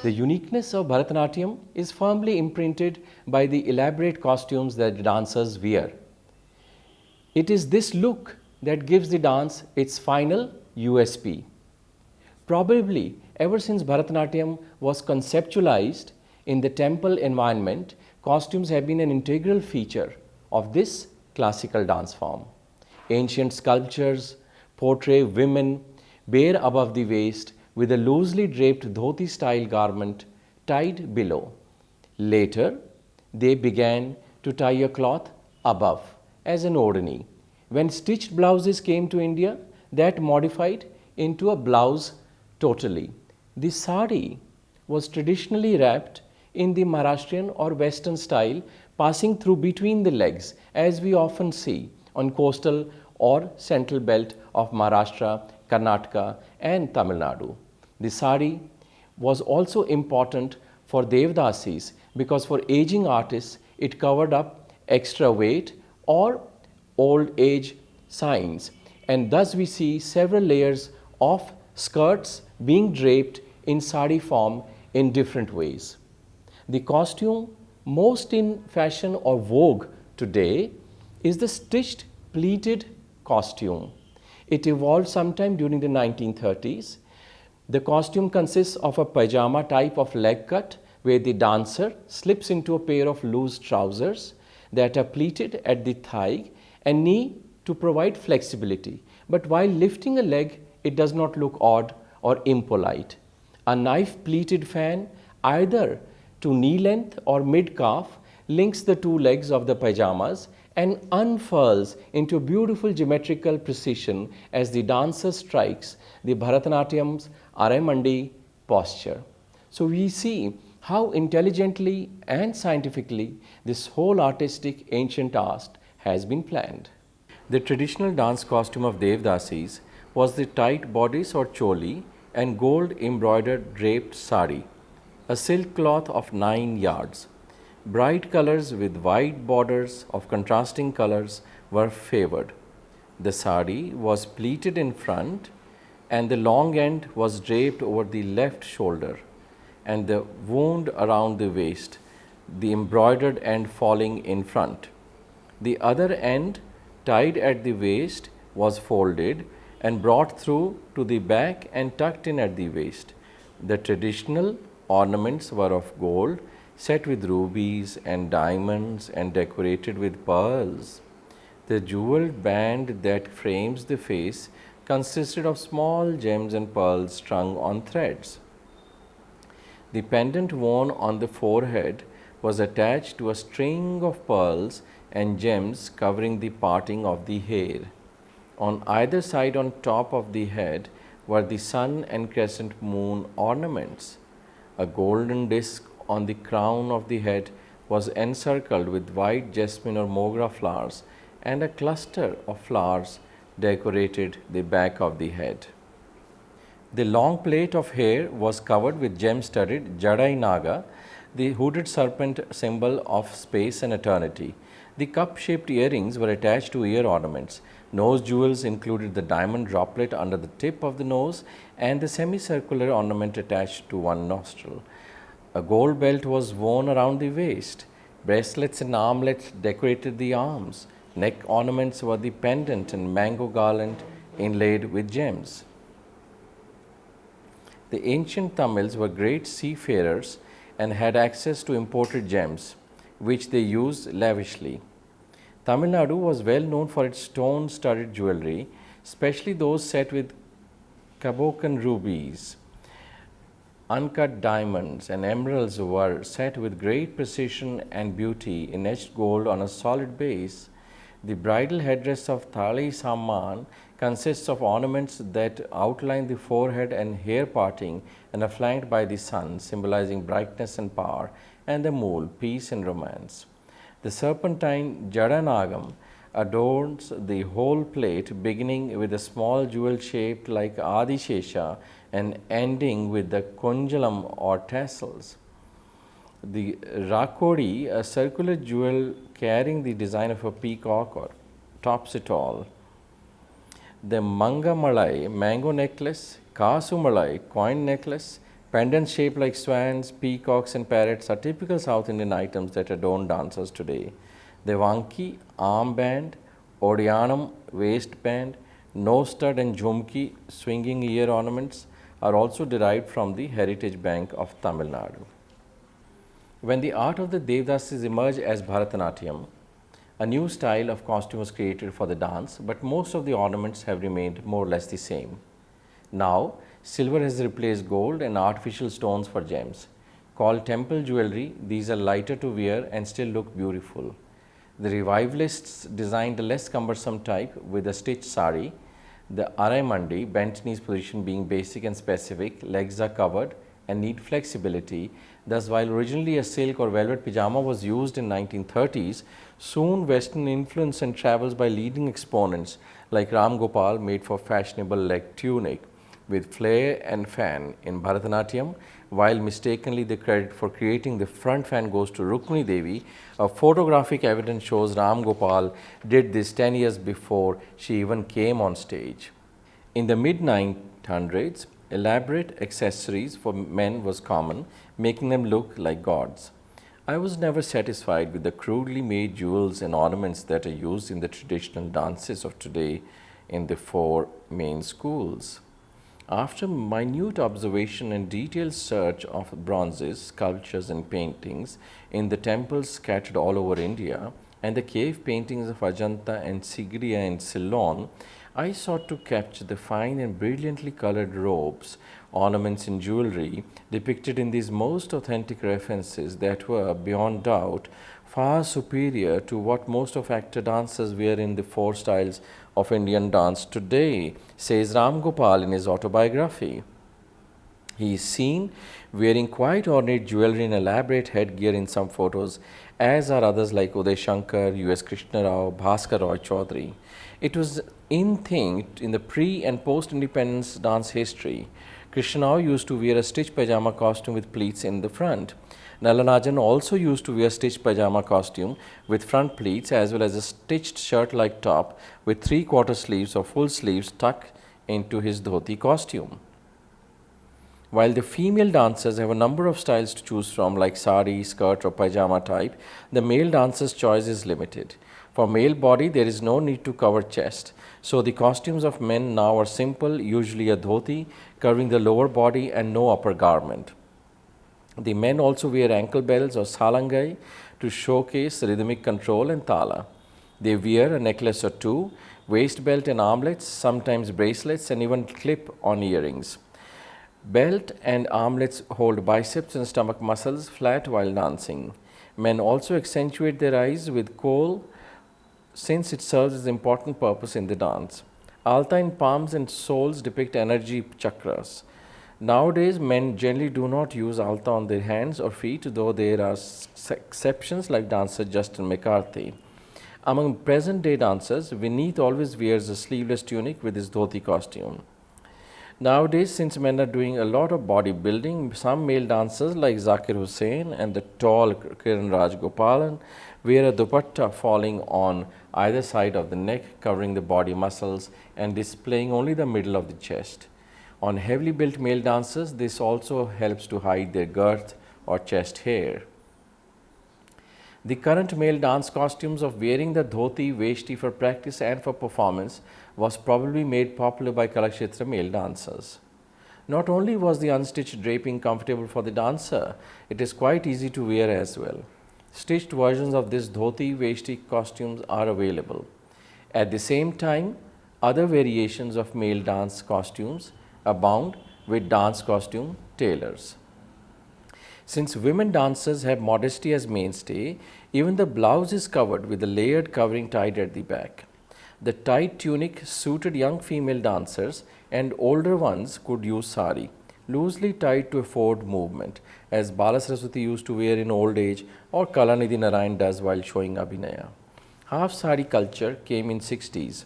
The uniqueness of Bharatanatyam is firmly imprinted by the elaborate costumes that the dancers wear. It is this look that gives the dance its final USP. Probably ever since Bharatanatyam was conceptualized in the temple environment, costumes have been an integral feature of this classical dance form. Ancient sculptures portray women bare above the waist with a loosely draped dhoti style garment tied below. Later, they began to tie a cloth above as an odhani. When stitched blouses came to India, that modified into a blouse totally. The sari was traditionally wrapped in the Maharashtrian or Western style, passing through between the legs, as we often see on coastal or central belt of Maharashtra, Karnataka and Tamil Nadu. The sari was also important for Devdasis because for aging artists it covered up extra weight or old age signs, and thus we see several layers of skirts being draped in sari form in different ways. The costume most in fashion or vogue today is the stitched pleated costume. It evolved sometime during the 1930s. The costume consists of a pajama type of leg cut where the dancer slips into a pair of loose trousers that are pleated at the thigh and knee to provide flexibility. But while lifting a leg, it does not look odd or impolite. A knife pleated fan, either to knee length or mid calf, links the two legs of the pajamas and unfurls into beautiful geometrical precision as the dancer strikes the Bharatanatyam's Aramandi posture. So we see how intelligently and scientifically this whole artistic ancient art has been planned. The traditional dance costume of Devdasis was the tight bodice or choli and gold embroidered draped sari, a silk cloth of 9 yards. Bright colors with wide borders of contrasting colors were favored. The sari was pleated in front and the long end was draped over the left shoulder and the wound around the waist, the embroidered end falling in front. The other end, tied at the waist, was folded and brought through to the back and tucked in at the waist. The traditional ornaments were of gold, set with rubies and diamonds and decorated with pearls. The jeweled band that frames the face consisted of small gems and pearls strung on threads. The pendant worn on the forehead was attached to a string of pearls and gems covering the parting of the hair. On either side on top of the head were the sun and crescent moon ornaments. A golden disc on the crown of the head was encircled with white jasmine or mogra flowers, and a cluster of flowers decorated the back of the head. The long plait of hair was covered with gem-studded Jadai Naga, the hooded serpent symbol of space and eternity. The cup-shaped earrings were attached to ear ornaments. Nose jewels included the diamond droplet under the tip of the nose and the semicircular ornament attached to one nostril. A gold belt was worn around the waist. Bracelets and armlets decorated the arms. Neck ornaments were the pendant and mango garland inlaid with gems. The ancient Tamils were great seafarers and had access to imported gems, which they used lavishly. Tamil Nadu was well known for its stone-studded jewelry, especially those set with Kabokan rubies. Uncut diamonds and emeralds were set with great precision and beauty in etched gold on a solid base. The bridal headdress of Thali Samman consists of ornaments that outline the forehead and hair parting and are flanked by the sun, symbolizing brightness and power, and the moon, peace and romance. The serpentine Jadanagam adorns the whole plate, beginning with a small jewel shaped like Adishesha and ending with the Konjalam or tassels. The Rakodi, a circular jewel carrying the design of a peacock, or tops it all. The Mangamalai, mango necklace, Kasumalai, coin necklace, Pendants shaped like swans, peacocks, and parrots are typical South Indian items that adorn dancers today. The vanki, armband, odiyanam, waistband, nose stud, and jhumki, swinging ear ornaments, are also derived from the heritage bank of Tamil Nadu. When the art of the Devdasis emerged as Bharatanatyam, a new style of costume was created for the dance, but most of the ornaments have remained more or less the same. Now, silver has replaced gold and artificial stones for gems. Called temple jewelry, these are lighter to wear and still look beautiful. The revivalists designed a less cumbersome type with a stitched sari. The arai mandi, bent knees position being basic and specific, legs are covered and need flexibility. Thus, while originally a silk or velvet pajama was used in 1930s, soon Western influence and travels by leading exponents like Ram Gopal made for fashionable leg tunic with flare and fan in Bharatanatyam, while mistakenly the credit for creating the front fan goes to Rukmini Devi. A photographic evidence shows Ram Gopal did this 10 years before she even came on stage. In the mid 900s, elaborate accessories for men was common, making them look like gods. I was never satisfied with the crudely made jewels and ornaments that are used in the traditional dances of today in the four main schools. After minute observation and detailed search of bronzes, sculptures, and paintings in the temples scattered all over India and the cave paintings of Ajanta and Sigiriya in Ceylon, I sought to capture the fine and brilliantly colored robes, ornaments, and jewelry depicted in these most authentic references that were, beyond doubt, far superior to what most of actor dancers wear in the four styles of Indian dance today, says Ram Gopal in his autobiography. He is seen wearing quite ornate jewelry and elaborate headgear in some photos, as are others like Uday Shankar, U.S. Krishna Rao, Bhaskar Roy Chaudhary. It was in thing in the pre and post independence dance history. Krishna Rao used to wear a stitched pajama costume with pleats in the front. Nalanajan also used to wear stitched pajama costume with front pleats as well as a stitched shirt-like top with 3/4 sleeves or full sleeves tucked into his dhoti costume. While the female dancers have a number of styles to choose from like sari, skirt or pajama type, the male dancers' choice is limited. For male body, there is no need to cover chest. So the costumes of men now are simple, usually a dhoti covering the lower body and no upper garment. The men also wear ankle bells or salangai to showcase rhythmic control and tala. They wear a necklace or two, waist belt and armlets, sometimes bracelets and even clip-on earrings. Belt and armlets hold biceps and stomach muscles flat while dancing. Men also accentuate their eyes with kohl since it serves as an important purpose in the dance. Alta in palms and soles depict energy chakras. Nowadays, men generally do not use alta on their hands or feet, though there are exceptions like dancer Justin McCarthy. Among present-day dancers, Vineet always wears a sleeveless tunic with his dhoti costume. Nowadays, since men are doing a lot of bodybuilding, some male dancers like Zakir Hussain and the tall Kiran Raj Gopalan wear a dupatta falling on either side of the neck, covering the body muscles and displaying only the middle of the chest. On heavily built male dancers, this also helps to hide their girth or chest hair. The current male dance costumes of wearing the dhoti, veshti for practice and for performance was probably made popular by Kalakshetra male dancers. Not only was the unstitched draping comfortable for the dancer, it is quite easy to wear as well. Stitched versions of this dhoti, veshti costumes are available. At the same time, other variations of male dance costumes abound with dance costume tailors. Since women dancers have modesty as mainstay, even the blouse is covered with a layered covering tied at the back. The tight tunic suited young female dancers and older ones could use sari, loosely tied to afford movement, as Bala Saraswati used to wear in old age or Kalanidhi Narayan does while showing Abhinaya. Half sari culture came in 60s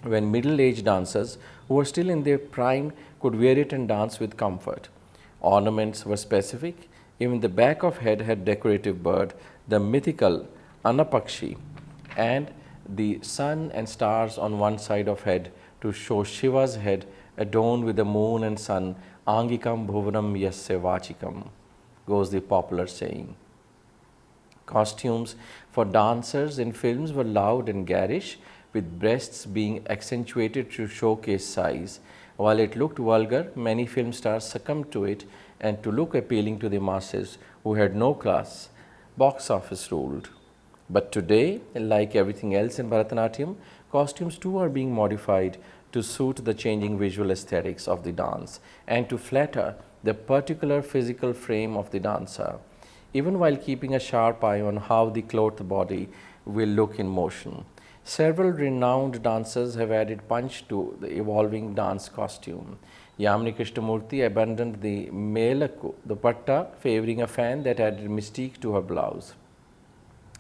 when middle-aged dancers who were still in their prime could wear it and dance with comfort. Ornaments were specific. Even the back of head had decorative bird, the mythical Anapakshi, and the sun and stars on one side of head to show Shiva's head adorned with the moon and sun, Angikam Bhuvanam Yasya Vachikam, goes the popular saying. Costumes for dancers in films were loud and garish, with breasts being accentuated to showcase size. While it looked vulgar, many film stars succumbed to it and to look appealing to the masses who had no class. Box office ruled. But today, like everything else in Bharatanatyam, costumes too are being modified to suit the changing visual aesthetics of the dance and to flatter the particular physical frame of the dancer, even while keeping a sharp eye on how the clothed body will look in motion. Several renowned dancers have added punch to the evolving dance costume. Yamini Krishnamurti abandoned the melaku, the dupatta, favoring a fan that added mystique to her blouse.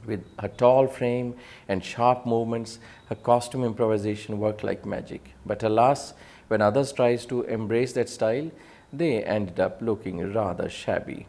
With her tall frame and sharp movements, her costume improvisation worked like magic. But alas, when others tried to embrace that style, they ended up looking rather shabby.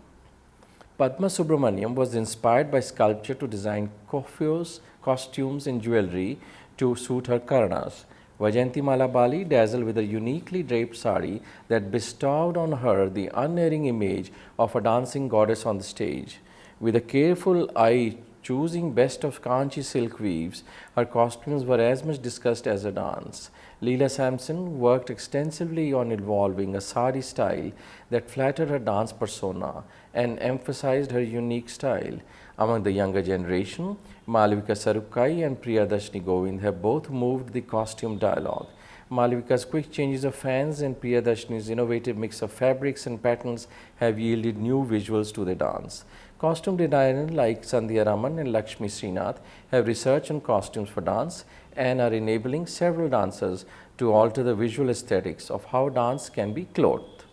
Padma Subramaniam was inspired by sculpture to design coiffures, costumes and jewelry to suit her karanas. Vajayanti Mala Bali dazzled with a uniquely draped sari that bestowed on her the unerring image of a dancing goddess on the stage. With a careful eye choosing best of Kanchi silk weaves, her costumes were as much discussed as her dance. Leela Sampson worked extensively on evolving a sari style that flattered her dance persona and emphasized her unique style. Among the younger generation, Malavika Sarukkai and Priyadarshini Govind have both moved the costume dialogue. Malavika's quick changes of fans and Priyadarshini's innovative mix of fabrics and patterns have yielded new visuals to the dance. Costume designers like Sandhya Raman and Lakshmi Srinath have researched on costumes for dance and are enabling several dancers to alter the visual aesthetics of how dance can be clothed.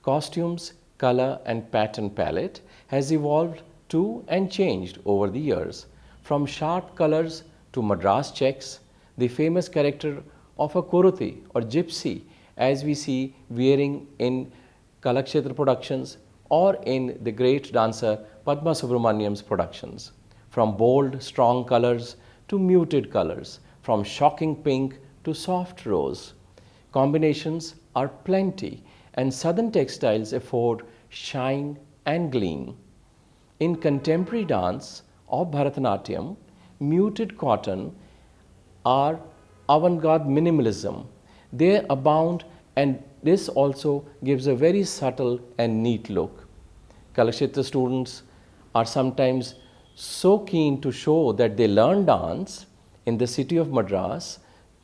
Costumes, color and pattern palette has evolved too and changed over the years. From sharp colors to Madras checks, the famous character of a Kuruti or gypsy as we see wearing in Kalakshetra productions or in the great dancer Padma Subramaniam's productions. From bold, strong colors to muted colors, from shocking pink to soft rose. Combinations are plenty and southern textiles afford shine and gleam. In contemporary dance of Bharatanatyam, muted cotton are avant-garde minimalism. They abound and this also gives a very subtle and neat look. Kalakshetra students are sometimes so keen to show that they learn dance in the city of Madras,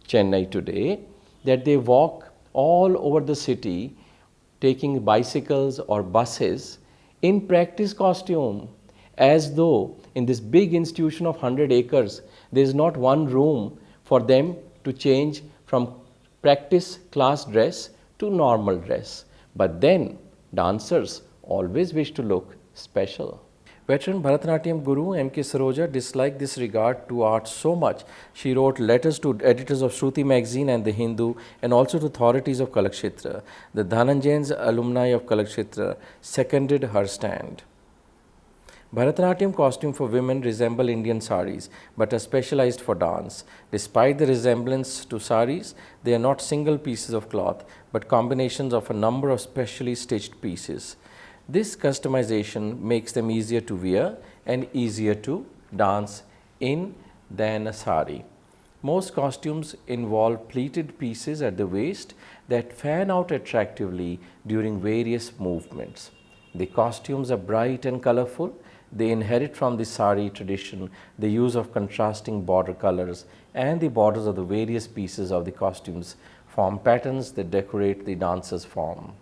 Chennai today, that they walk all over the city taking bicycles or buses in practice costume, as though in this big institution of 100 acres, there is not one room for them to change from practice class dress to normal dress. But then dancers always wish to look special. Veteran Bharatanatyam guru M.K. Saroja disliked this regard to art so much, she wrote letters to editors of Shruti magazine and The Hindu and also to authorities of Kalakshetra. The Dhananjayans alumni of Kalakshetra seconded her stand. Bharatanatyam costume for women resemble Indian saris but are specialized for dance. Despite the resemblance to saris, they are not single pieces of cloth but combinations of a number of specially stitched pieces. This customization makes them easier to wear and easier to dance in than a sari. Most costumes involve pleated pieces at the waist that fan out attractively during various movements. The costumes are bright and colorful. They inherit from the sari tradition the use of contrasting border colors, and the borders of the various pieces of the costumes form patterns that decorate the dancer's form.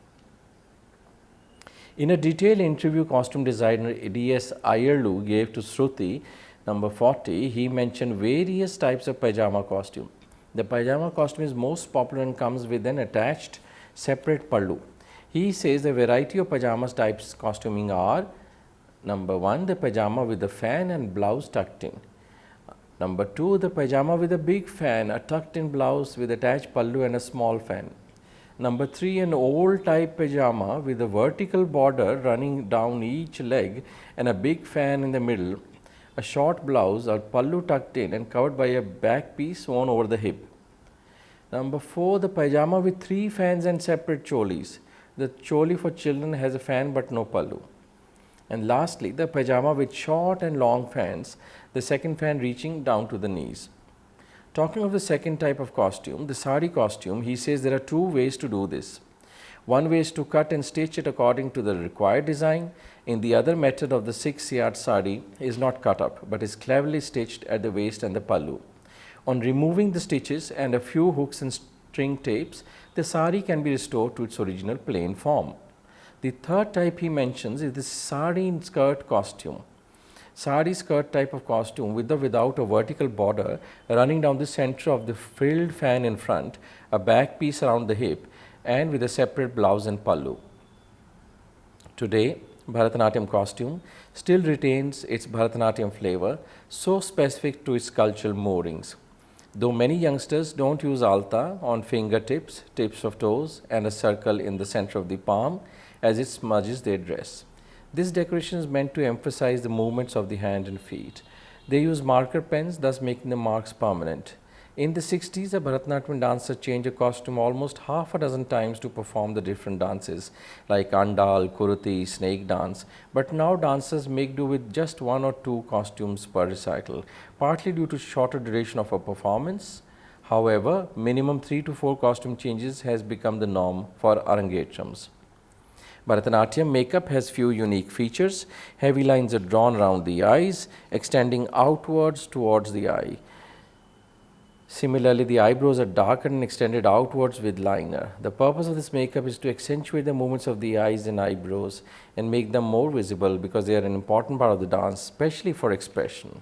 In a detailed interview costume designer D.S. Ayerlu gave to Shruti, number 40, he mentioned various types of pajama costume. The pajama costume is most popular and comes with an attached separate pallu. He says the variety of pajamas types costuming are: number 1, the pajama with the fan and blouse tucked in. Number 2, the pajama with a big fan, a tucked in blouse with attached pallu and a small fan. Number 3, an old type pajama with a vertical border running down each leg and a big fan in the middle, a short blouse or pallu tucked in and covered by a back piece worn over the hip. Number 4, the pajama with 3 fans and separate cholis. The choli for children has a fan but no pallu. And lastly, the pajama with short and long fans, the second fan reaching down to the knees. Talking of the second type of costume, the sari costume, he says there are 2 ways to do this. One way is to cut and stitch it according to the required design. In the other method of the 6-yard sari is not cut up but is cleverly stitched at the waist and the pallu. On removing the stitches and a few hooks and string tapes, the sari can be restored to its original plain form. The third type he mentions is the sari skirt costume. Sari skirt type of costume with or without a vertical border running down the center of the frilled fan in front, a back piece around the hip, and with a separate blouse and pallu. Today, Bharatanatyam costume still retains its Bharatanatyam flavor, so specific to its cultural moorings. Though many youngsters don't use alta on fingertips, tips of toes, and a circle in the center of the palm as it smudges their dress. This decoration is meant to emphasize the movements of the hand and feet. They use marker pens, thus making the marks permanent. In the 60s, a Bharatanatyam dancer changed a costume almost half a dozen times to perform the different dances like Andal, Kuruti, Snake dance. But now dancers make do with just 1 or 2 costumes per recital, partly due to shorter duration of a performance. However, minimum 3 to 4 costume changes has become the norm for Arangetrams. Bharatanatyam makeup has few unique features. Heavy lines are drawn around the eyes, extending outwards towards the eye. Similarly, the eyebrows are darkened and extended outwards with liner. The purpose of this makeup is to accentuate the movements of the eyes and eyebrows and make them more visible because they are an important part of the dance, especially for expression.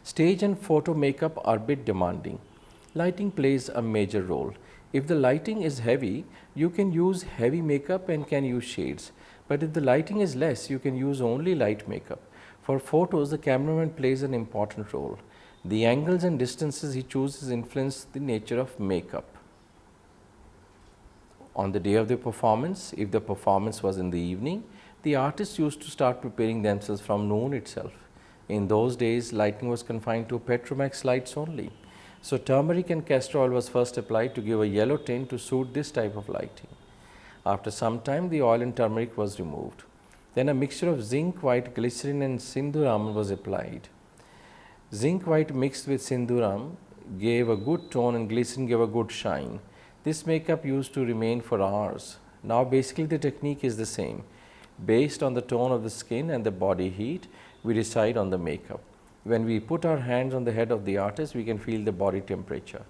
Stage and photo makeup are a bit demanding. Lighting plays a major role. If the lighting is heavy, you can use heavy makeup and can use shades. But if the lighting is less, you can use only light makeup. For photos, the cameraman plays an important role. The angles and distances he chooses influence the nature of makeup. On the day of the performance, if the performance was in the evening, the artists used to start preparing themselves from noon itself. In those days, lighting was confined to Petromax lights only. So turmeric and castor oil was first applied to give a yellow tint to suit this type of lighting. After some time, the oil and turmeric was removed. Then a mixture of zinc white, glycerin and sindhuram was applied. Zinc white mixed with sindhuram gave a good tone and glycerin gave a good shine. This makeup used to remain for hours. Now basically the technique is the same. Based on the tone of the skin and the body heat, we decide on the makeup. When we put our hands on the head of the artist, we can feel the body temperature.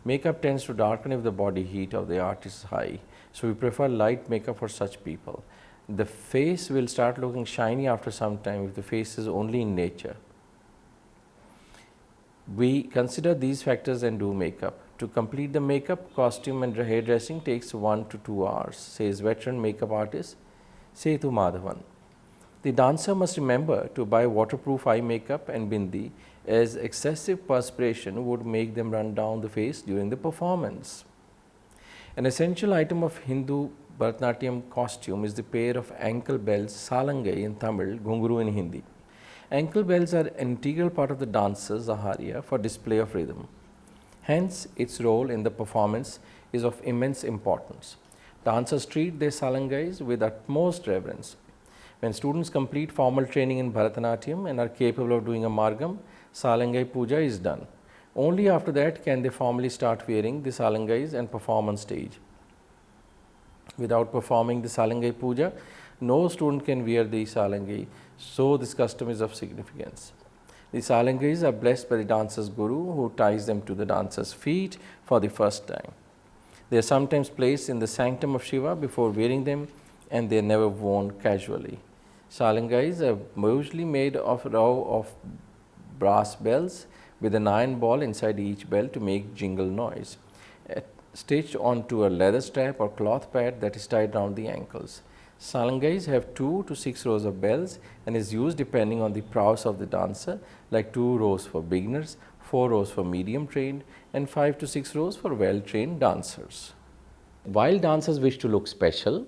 Makeup tends to darken if the body heat of the artist is high. So we prefer light makeup for such people. The face will start looking shiny after some time if the face is only in nature. We consider these factors and do makeup. To complete the makeup, costume and hairdressing takes 1 to 2 hours, says veteran makeup artist Sethu Madhavan. The dancer must remember to buy waterproof eye makeup and bindi, as excessive perspiration would make them run down the face during the performance. An essential item of Hindu Bharatanatyam costume is the pair of ankle bells, salangai in Tamil, ghunguru in Hindi. Ankle bells are an integral part of the dancer's aharya for display of rhythm. Hence, its role in the performance is of immense importance. Dancers treat their salangais with utmost reverence. When students complete formal training in Bharatanatyam and are capable of doing a margam, salangai puja is done. Only after that can they formally start wearing the salangais and perform on stage. Without performing the salangai puja, no student can wear the salangai, so this custom is of significance. The salangais are blessed by the dancer's guru, who ties them to the dancer's feet for the first time. They are sometimes placed in the sanctum of Shiva before wearing them, and they are never worn casually. Salangais are usually made of a row of brass bells with an iron ball inside each bell to make jingle noise, stitched onto a leather strap or cloth pad that is tied around the ankles. Salangais have 2 to 6 rows of bells and is used depending on the prowess of the dancer, like 2 rows for beginners, 4 rows for medium trained, and 5 to 6 rows for well trained dancers. While dancers wish to look special,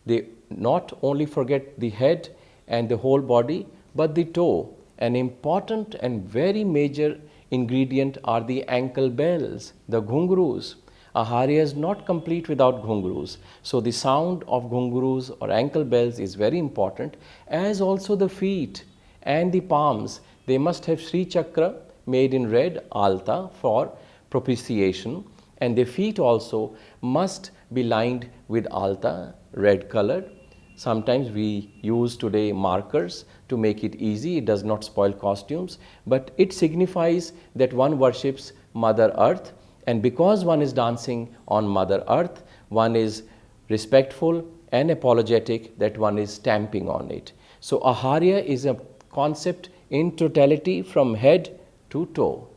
they not only forget the head and the whole body, but the toe, an important and very major ingredient are the ankle bells, the ghungroos. Aharya is not complete without ghungroos. So the sound of ghungroos or ankle bells is very important, as also the feet and the palms. They must have Sri Chakra made in red, alta, for propitiation, and the feet also must be lined with alta, red colored. Sometimes we use today markers to make it easy. It does not spoil costumes, but it signifies that one worships Mother Earth, and because one is dancing on Mother Earth, one is respectful and apologetic that one is stamping on it. So Aharya is a concept in totality from head to toe.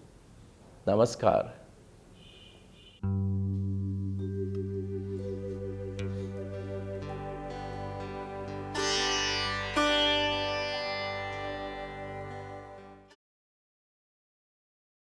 Namaskar.